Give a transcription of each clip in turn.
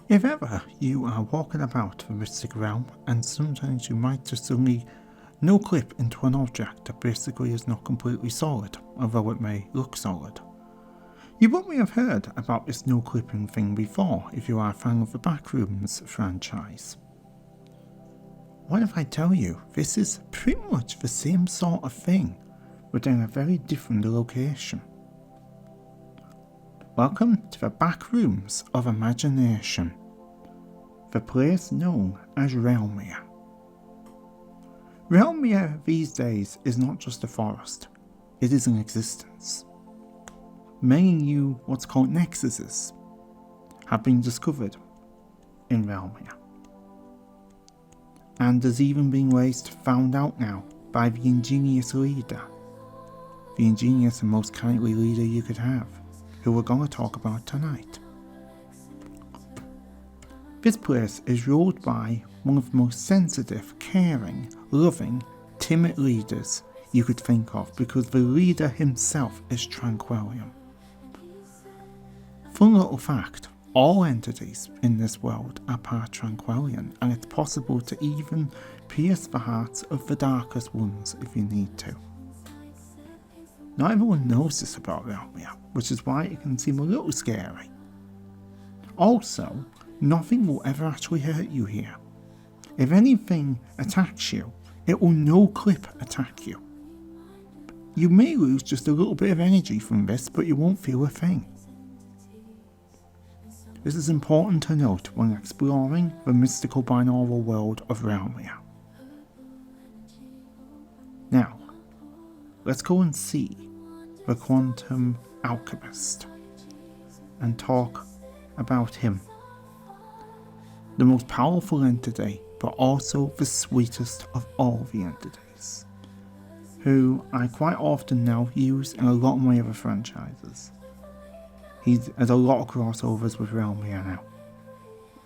If ever you are walking about the mystic realm and sometimes you might just suddenly no clip into an object that basically is not completely solid, although it may look solid. You probably have heard about this no clipping thing before if you are a fan of the Backrooms franchise. What if I tell you this is pretty much the same sort of thing, but in a very different location? Welcome to the Backrooms of Imagination, the place known as Realmia. Realmia these days is not just a forest, it is an existence. Many new what's called nexuses have been discovered in Realmia. And there's even been ways found out now by the ingenious leader, the ingenious and most kindly leader you could have, who we're going to talk about tonight. This place is ruled by one of the most sensitive, caring, loving, timid leaders you could think of, because the leader himself is Tranquillium. Fun little fact, all entities in this world are part Tranquillian, and it's possible to even pierce the hearts of the darkest ones if you need to. Not everyone knows this about Realmia, which is why it can seem a little scary. Also, nothing will ever actually hurt you here. If anything attacks you, it will no clip attack you. You may lose just a little bit of energy from this, but you won't feel a thing. This is important to note when exploring the mystical binaural world of Realmia. Now, let's go and see the Quantum Alchemist and talk about him. The most powerful entity, but also the sweetest of all the entities, who I quite often now use in a lot of my other franchises. There's a lot of crossovers with Realmia now,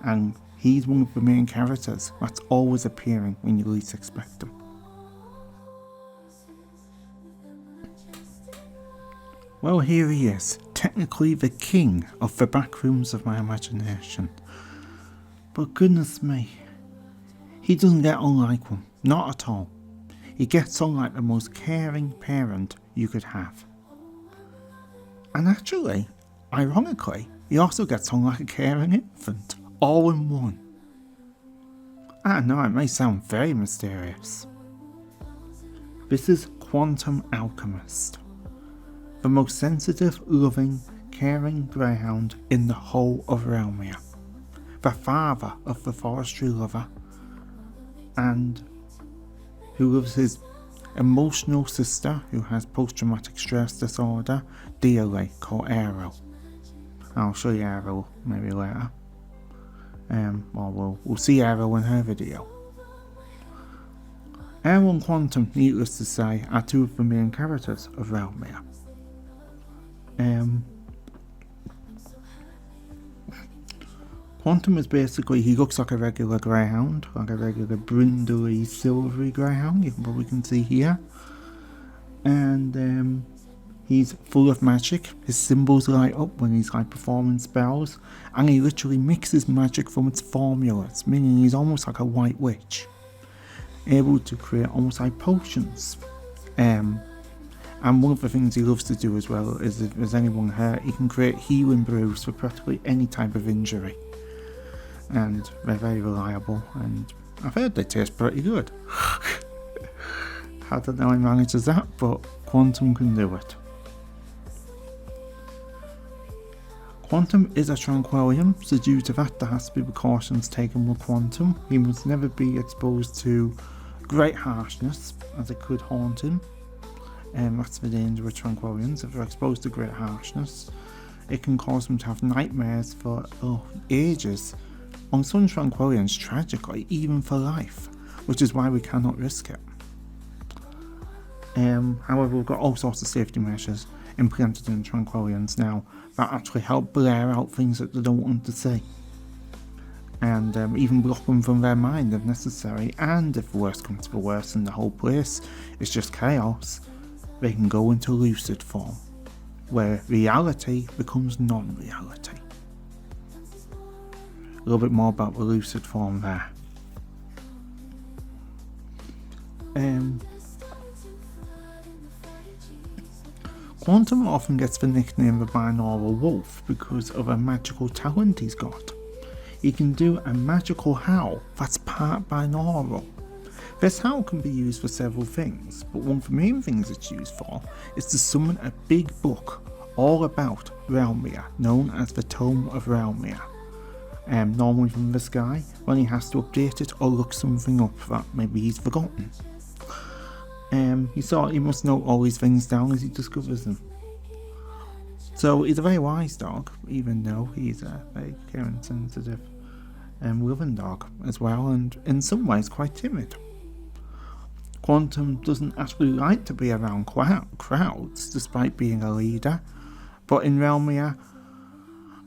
and he's one of the main characters that's always appearing when you least expect him. Well, here he is, technically the king of the backrooms of my imagination. But goodness me, he doesn't get on like one, not at all. He gets on like the most caring parent you could have. And actually, ironically, he also gets on like a caring infant, all in one. I know it may sound very mysterious. This is Quantum Alchemist, the most sensitive, loving, caring greyhound in the whole of Realmia, the father of the forestry lover, and who loves his emotional sister who has post-traumatic stress disorder dearly, called Aero. I'll show you Aero maybe later. We'll see Aero in her video. Aero and Quantum, needless to say, are two of the main characters of Realmia. Quantum is basically, he looks like a regular greyhound, like a regular brindley, silvery greyhound, you can probably see here. And he's full of magic, his symbols light up when he's like performing spells, and he literally mixes magic from its formulas, meaning he's almost like a white witch, able to create almost like potions. And one of the things he loves to do as well is, if there's anyone hurt, he can create healing brews for practically any type of injury. And they're very reliable, and I've heard they taste pretty good. I don't know how he manages that, but Quantum can do it. Quantum is a Tranquillium, so due to that there has to be precautions taken with Quantum. He must never be exposed to great harshness, as it could haunt him. That's the danger with Tranquillians. If they're exposed to great harshness, it can cause them to have nightmares for ages. On some Tranquillians, tragically, even for life, which is why we cannot risk it. However, we've got all sorts of safety measures implemented in Tranquillians now that actually help blare out things that they don't want to see. And even block them from their mind if necessary. And if the worst comes to the worst and the whole place is just chaos, they can go into lucid form, where reality becomes non-reality. A little bit more about the lucid form there. Quantum often gets the nickname the binaural wolf because of a magical talent he's got. He can do a magical howl that's part binaural. This howl can be used for several things, but one of the main things it's used for is to summon a big book all about Realmia, known as the Tome of Realmia. Normally from the sky, when he has to update it or look something up that maybe he's forgotten. He must note all these things down as he discovers them. So he's a very wise dog, even though he's a very caring, sensitive, loving dog as well, and in some ways quite timid. Quantum doesn't actually like to be around crowds, despite being a leader, but in Realmia,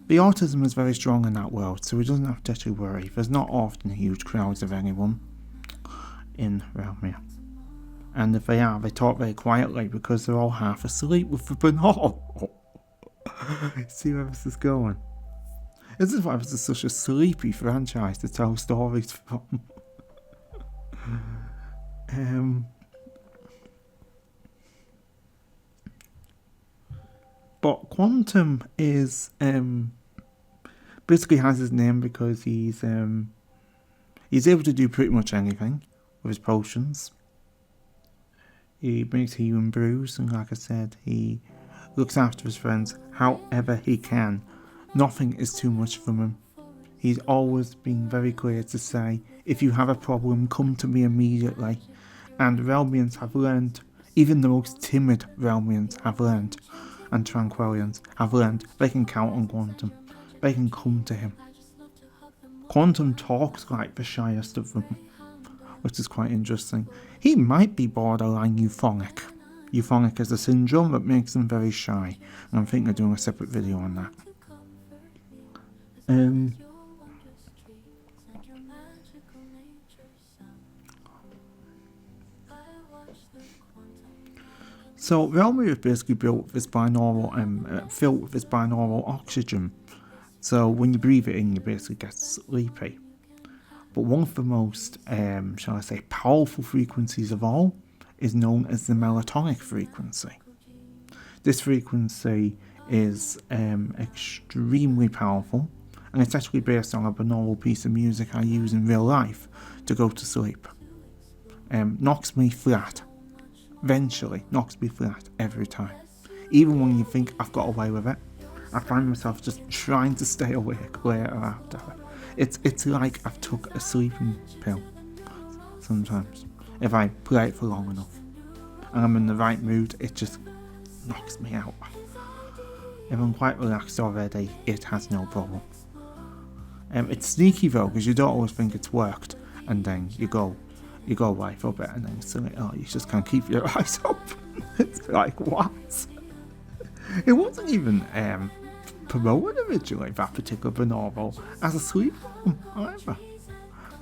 the autism is very strong in that world, so he doesn't have to actually worry. There's not often huge crowds of anyone in Realmia. And if they are, they talk very quietly because they're all half asleep with the banal. See where this is going. This is why this is such a sleepy franchise to tell stories from. But Quantum is basically has his name because he's able to do pretty much anything with his potions. He makes healing brews, and like I said, he looks after his friends however he can. Nothing is too much for him. He's always been very clear to say, if you have a problem, come to me immediately. And Realmians have learned, even the most timid Realmians have learned, and Tranquillians have learned, they can count on Quantum. They can come to him. Quantum talks like the shyest of them, which is quite interesting. He might be borderline euphonic. Euphonic is a syndrome that makes him very shy, and I'm thinking of doing a separate video on that. So Realmia is basically built with this binaural, filled with this binaural oxygen. So when you breathe it in, you basically get sleepy. But one of the most, shall I say, powerful frequencies of all is known as the melatonic frequency. This frequency is extremely powerful, and it's actually based on a binaural piece of music I use in real life to go to sleep. Knocks me flat. Eventually knocks me flat every time. Even when you think I've got away with it, I find myself just trying to stay awake later after. It's like I've took a sleeping pill sometimes. If I play it for long enough and I'm in the right mood, it just knocks me out. If I'm quite relaxed already, it has no problem. It's sneaky though, because you don't always think it's worked, and then you go away for a bit, and then suddenly, you just can't keep your eyes open. It's like, what? It wasn't even promoted originally, that particular binaural, as a sleep form either.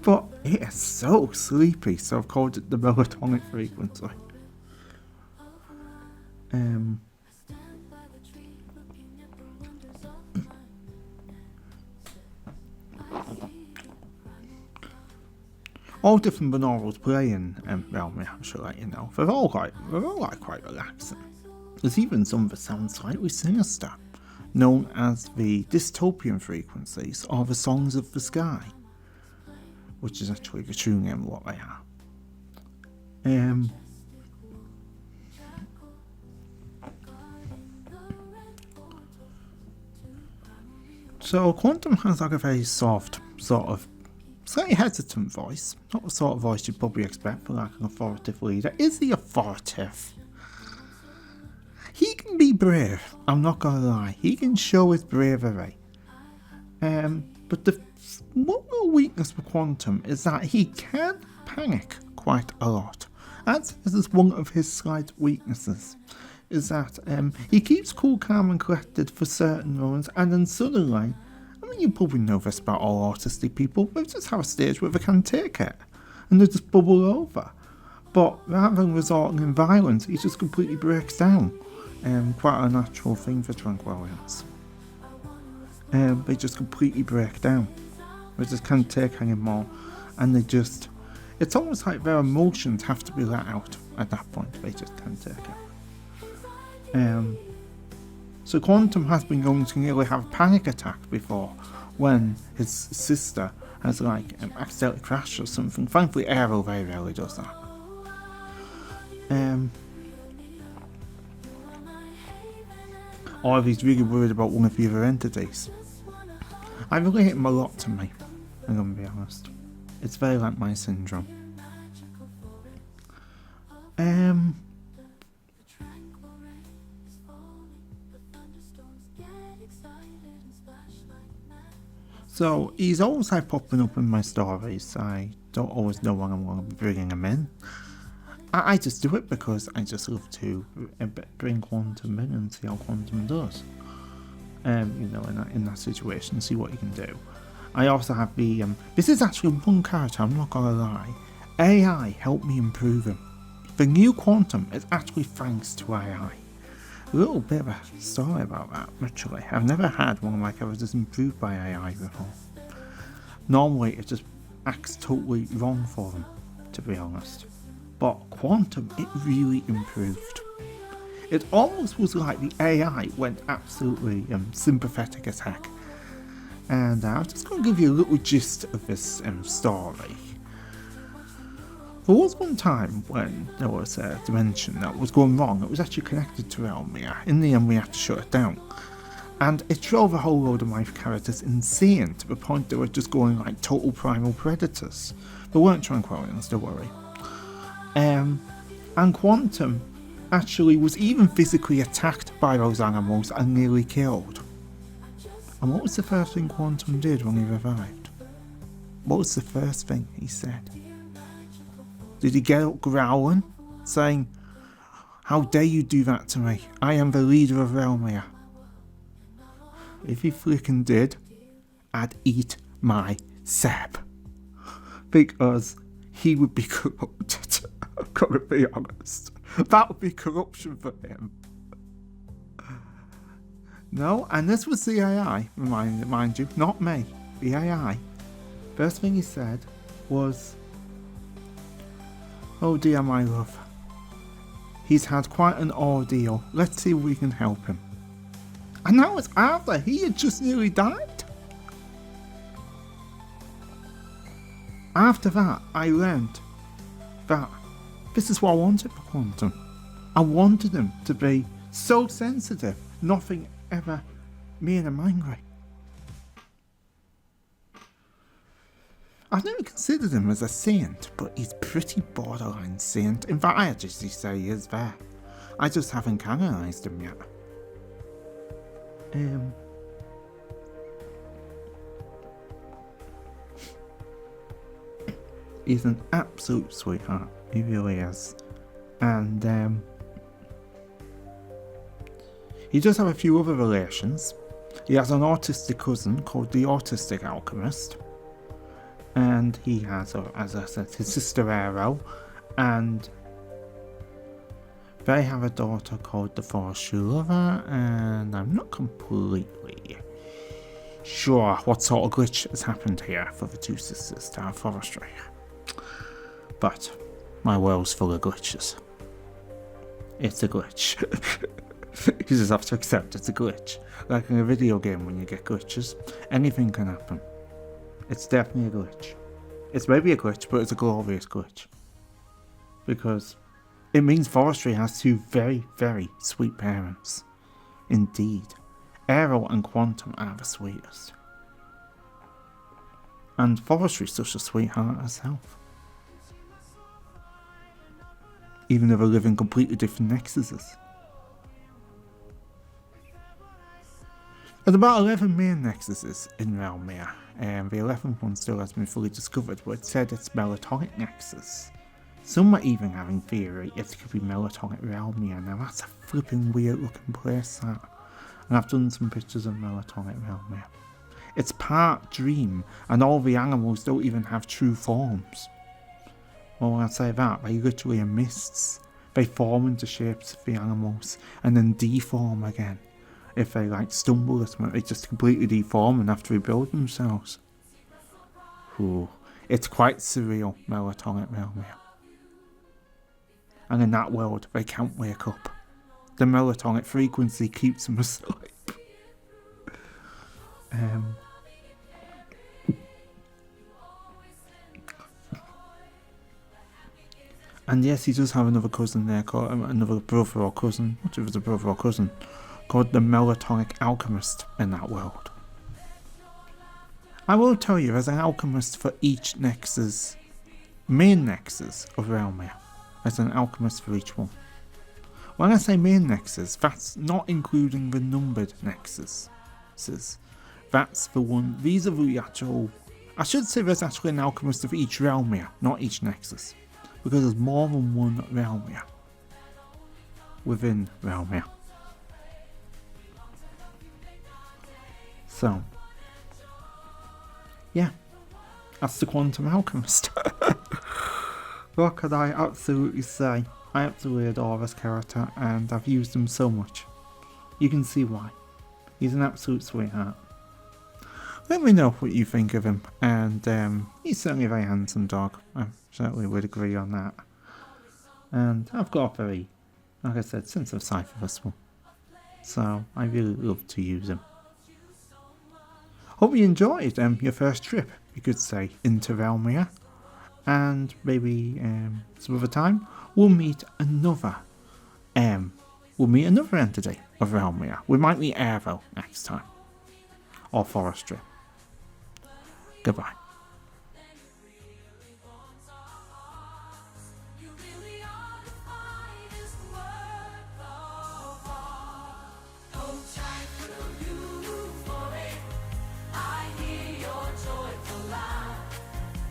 But it is so sleepy, so I've called it the melatonic frequency. All different binaurals play in Realmia, I should let you know. They're all quite relaxing. There's even some that sound slightly sinister, known as the dystopian frequencies, or the songs of the sky, which is actually the true name of what they are. So Quantum has like a very soft, sort of slightly hesitant voice, not the sort of voice you'd probably expect for like an authoritative leader. Is he authoritative? He can be brave, I'm not gonna lie. He can show his bravery. But the one real weakness with Quantum is that he can panic quite a lot. This is one of his slight weaknesses. Is that he keeps cool, calm and collected for certain moments, and then suddenly, I mean, you probably know this about all autistic people, they just have a stage where they can't take it, and they just bubble over. But rather than resorting in violence, he just completely breaks down. Quite a natural thing for Tranquillians. They just completely break down. They just can't take anymore, and they just, it's almost like their emotions have to be let out at that point. They just can't take it. So Quantum has been going to nearly have a panic attack before when his sister has accidentally crashed or something. Thankfully Aero very rarely does that. Or if he's really worried about one of the other entities. I relate him a lot to me, I'm gonna be honest. It's very like my syndrome. So he's always popping up in my stories. I don't always know when I'm going to be bringing him in. I just do it because I just love to bring Quantum in and see how Quantum does. In that situation, see what you can do. I also have the this is actually one character, I'm not gonna lie. AI helped me improve him. The new Quantum is actually thanks to AI. A little bit of a story about that, actually. I've never had one of my characters improved by AI before. Normally it just acts totally wrong for them, to be honest. But Quantum, it really improved. It almost was like the AI went absolutely sympathetic attack. And I'm just going to give you a little gist of this story. There was one time when there was a dimension that was going wrong. It was actually connected to Realmia. In the end we had to shut it down. And it drove a whole load of my characters insane to the point they were just going like total primal predators. They weren't Tranquillians, don't worry. And Quantum actually was even physically attacked by those animals and nearly killed. And what was the first thing Quantum did when he revived? What was the first thing he said? Did he get up growling, saying, "How dare you do that to me? I am the leader of Realmia." If he freaking did, I'd eat my sap. Because he would be corrupted. I've got to be honest. That would be corruption for him. No, and this was the AI, mind you, not me. The AI. First thing he said was, "Oh dear, my love. He's had quite an ordeal. Let's see if we can help him." And that was after he had just nearly died. After that, I learned that this is what I wanted for Quantum. I wanted him to be so sensitive, nothing ever made him angry. I've never considered him as a saint, but he's pretty borderline saint. In fact, I actually say he is there. I just haven't canonized him yet. He's an absolute sweetheart. He really is. And he does have a few other relations. He has an autistic cousin called the Autistic Alchemist. And he has, as I said, his sister Aero. And they have a daughter called the Forestry Lover. And I'm not completely sure what sort of glitch has happened here for the two sisters to have forestry. But my world's full of glitches. It's a glitch. You just have to accept it's a glitch. Like in a video game when you get glitches, anything can happen. It's definitely a glitch. It's maybe a glitch, but it's a glorious glitch. Because it means forestry has two very, very sweet parents. Indeed. Aero and Quantum are the sweetest. And forestry's such a sweetheart herself. Even though they live in completely different nexuses. There's about 11 main nexuses in Realmia, and the 11th one still hasn't been fully discovered, but it said it's Melatonic Nexus. Some might even have in theory it could be Melatonic Realmia. Now that's a flipping weird looking place, that. And I've done some pictures of Melatonic Realmia. It's part dream, and all the animals don't even have true forms. Well, when I say that, they literally are mists. They form into shapes of the animals, and then deform again. If they stumble, they just completely deform and have to rebuild themselves. Ooh, it's quite surreal, melancholic Realmia. And in that world, they can't wake up. The melancholic frequency keeps them asleep. And yes, he does have another cousin there, called another brother or cousin, whichever it's a brother or cousin, called the melancholic alchemist in that world. I will tell you, as an alchemist for each nexus, main nexus of Realmia, as an alchemist for each one. When I say main nexus, that's not including the numbered nexuses. That's the one, these are the actual, I should say there's actually an alchemist of each Realmia, not each nexus. Because there's more than one Realmia within Realmia. So, yeah, that's the Quantum Alchemist. What could I absolutely say? I absolutely adore this character and I've used him so much. You can see why. He's an absolute sweetheart. Let me know what you think of him, and he's certainly a very handsome dog. I certainly would agree on that. And I've got a very, like I said, sense of sight for this one. So I really love to use him. Hope you enjoyed your first trip, you could say, into Realmia. And maybe some other time we'll meet another entity of Realmia. We might meet Airvo next time. Or Forestry. Goodbye.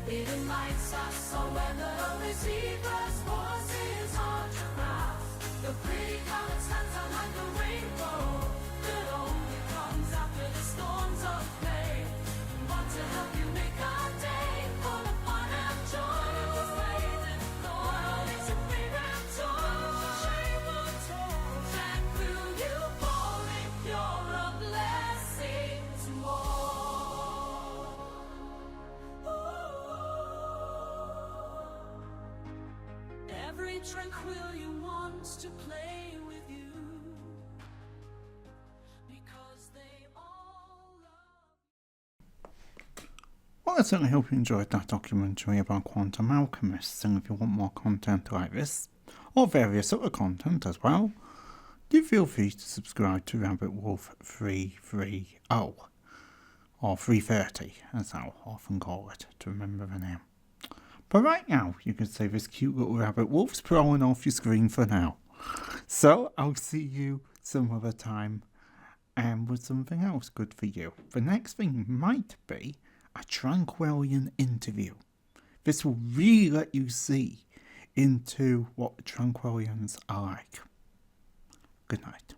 It enlightens us, so when the lonely seagrass forces hard to cross, the pretty colored sunshine like a rainbow that only comes after the storms of May. Want to help you make our day full of fun and joy. Just faith and the world is your favorite toy. Shine through you, pouring you're a blessing to all. Every tranquillian wants to play with you because they all love. Well, I certainly hope you enjoyed that documentary about Quantum Alchemists, and if you want more content like this, or various other content as well, do feel free to subscribe to Rabbit Wolf 330, or 330, as I'll often call it, to remember the name. But right now, you can say this cute little rabbit wolf's prowling off your screen for now. So, I'll see you some other time, and with something else good for you. The next thing might be a Tranquillian interview. This will really let you see into what Tranquillians are like. Good night.